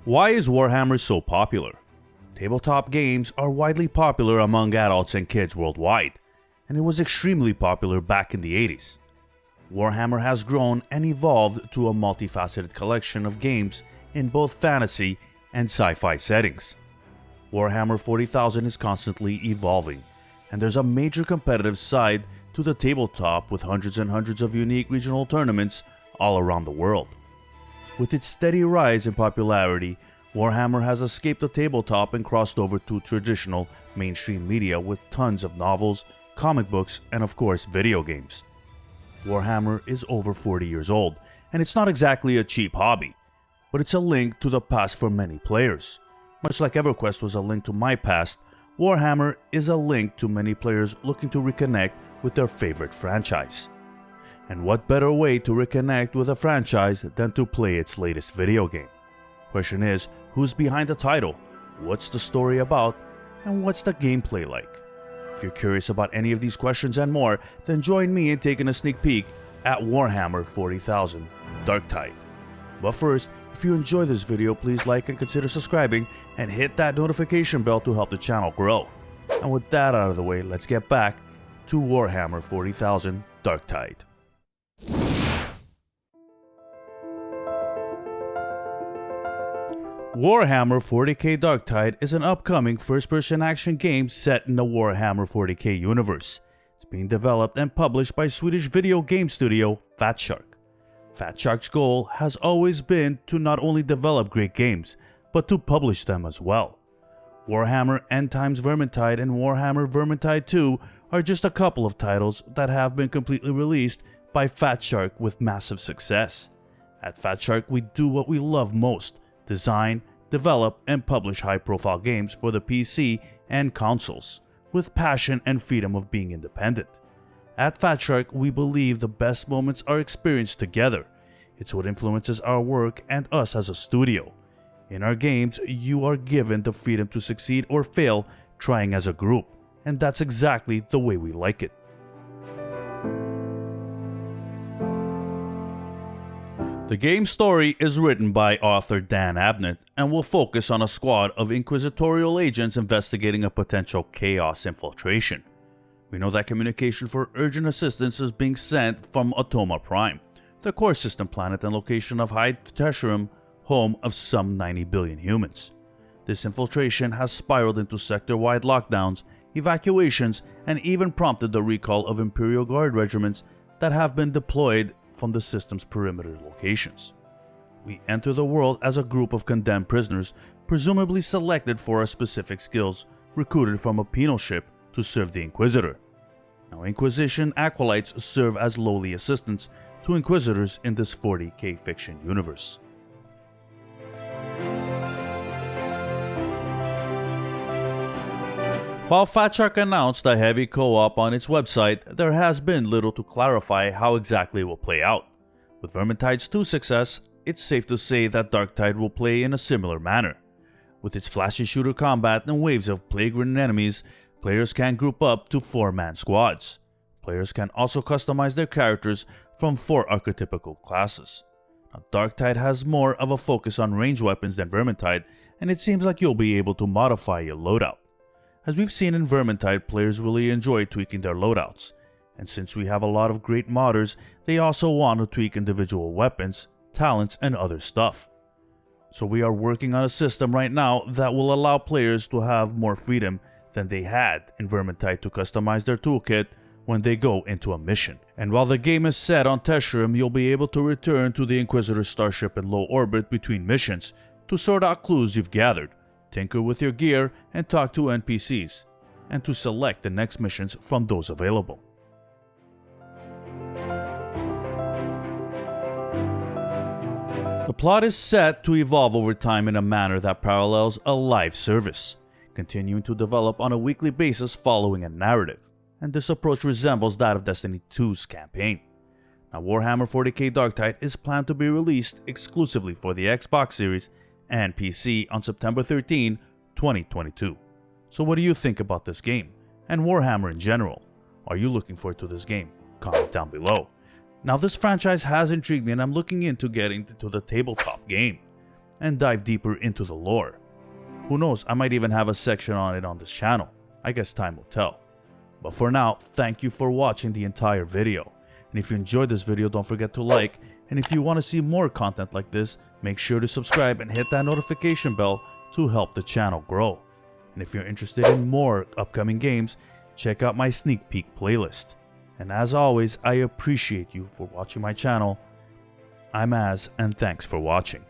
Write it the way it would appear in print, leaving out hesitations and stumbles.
Why is Warhammer so popular? Tabletop games are widely popular among adults and kids worldwide, and it was extremely popular back in the 80s. Warhammer has grown and evolved to a multifaceted collection of games in both fantasy and sci-fi settings. Warhammer 40,000 is constantly evolving, and there's a major competitive side to the tabletop with hundreds and hundreds of unique regional tournaments all around the world. With its steady rise in popularity, Warhammer has escaped the tabletop and crossed over to traditional mainstream media with tons of novels, comic books, and of course video games. Warhammer is over 40 years old, and it's not exactly a cheap hobby, but it's a link to the past for many players. Much like EverQuest was a link to my past, Warhammer is a link to many players looking to reconnect with their favorite franchise. And what better way to reconnect with a franchise than to play its latest video game? Question is, who's behind the title? What's the story about? And what's the gameplay like? If you're curious about any of these questions and more, then join me in taking a sneak peek at Warhammer 40,000 Darktide. But first, if you enjoy this video, please like and consider subscribing and hit that notification bell to help the channel grow. And with that out of the way, let's get back to Warhammer 40,000 Darktide. Warhammer 40k Darktide is an upcoming first-person action game set in the Warhammer 40k universe. It's being developed and published by Swedish video game studio Fatshark. Fatshark's goal has always been to not only develop great games, but to publish them as well. Warhammer End Times Vermintide and Warhammer Vermintide 2 are just a couple of titles that have been completely released by Fatshark with massive success. At Fatshark, we do what we love most: design, develop, and publish high-profile games for the PC and consoles, with passion and freedom of being independent. At Fatshark, we believe the best moments are experienced together. It's what influences our work and us as a studio. In our games, you are given the freedom to succeed or fail trying as a group, and that's exactly the way we like it. The game's story is written by author Dan Abnett and will focus on a squad of inquisitorial agents investigating a potential chaos infiltration. We know that communication for urgent assistance is being sent from Automa Prime, the core system planet and location of High Tertium, home of some 90 billion humans. This infiltration has spiraled into sector-wide lockdowns, evacuations, and even prompted the recall of Imperial Guard regiments that have been deployed from the system's perimeter locations. We enter the world as a group of condemned prisoners, presumably selected for our specific skills, recruited from a penal ship to serve the Inquisitor. Now, Inquisition acolytes serve as lowly assistants to Inquisitors in this 40k fiction universe. While Fatshark announced a heavy co-op on its website, there has been little to clarify how exactly it will play out. With Vermintide's 2 success, it's safe to say that Darktide will play in a similar manner. With its flashy shooter combat and waves of plague-ridden enemies, players can group up to 4-man squads. Players can also customize their characters from 4 archetypical classes. Now, Darktide has more of a focus on ranged weapons than Vermintide, and it seems like you'll be able to modify your loadout. As we've seen in Vermintide, players really enjoy tweaking their loadouts, and since we have a lot of great modders, they also want to tweak individual weapons, talents, and other stuff. So we are working on a system right now that will allow players to have more freedom than they had in Vermintide to customize their toolkit when they go into a mission. And while the game is set on Tertium, you'll be able to return to the Inquisitor starship in low orbit between missions to sort out clues you've gathered, tinker with your gear, and talk to NPCs, and to select the next missions from those available. The plot is set to evolve over time in a manner that parallels a live service, continuing to develop on a weekly basis following a narrative, and this approach resembles that of Destiny 2's campaign. Now, Warhammer 40k Darktide is planned to be released exclusively for the Xbox Series and PC on September 13, 2022. So what do you think about this game, and Warhammer in general? Are you looking forward to this game? Comment down below. Now, this franchise has intrigued me and I'm looking into getting into the tabletop game. and dive deeper into the lore. Who knows, I might even have a section on it on this channel. I guess time will tell. But for now, thank you for watching the entire video. And if you enjoyed this video, don't forget to like. And if you want to see more content like this, make sure to subscribe and hit that notification bell to help the channel grow. And if you're interested in more upcoming games, check out my sneak peek playlist. And as always, I appreciate you for watching my channel. I'm Az, and thanks for watching.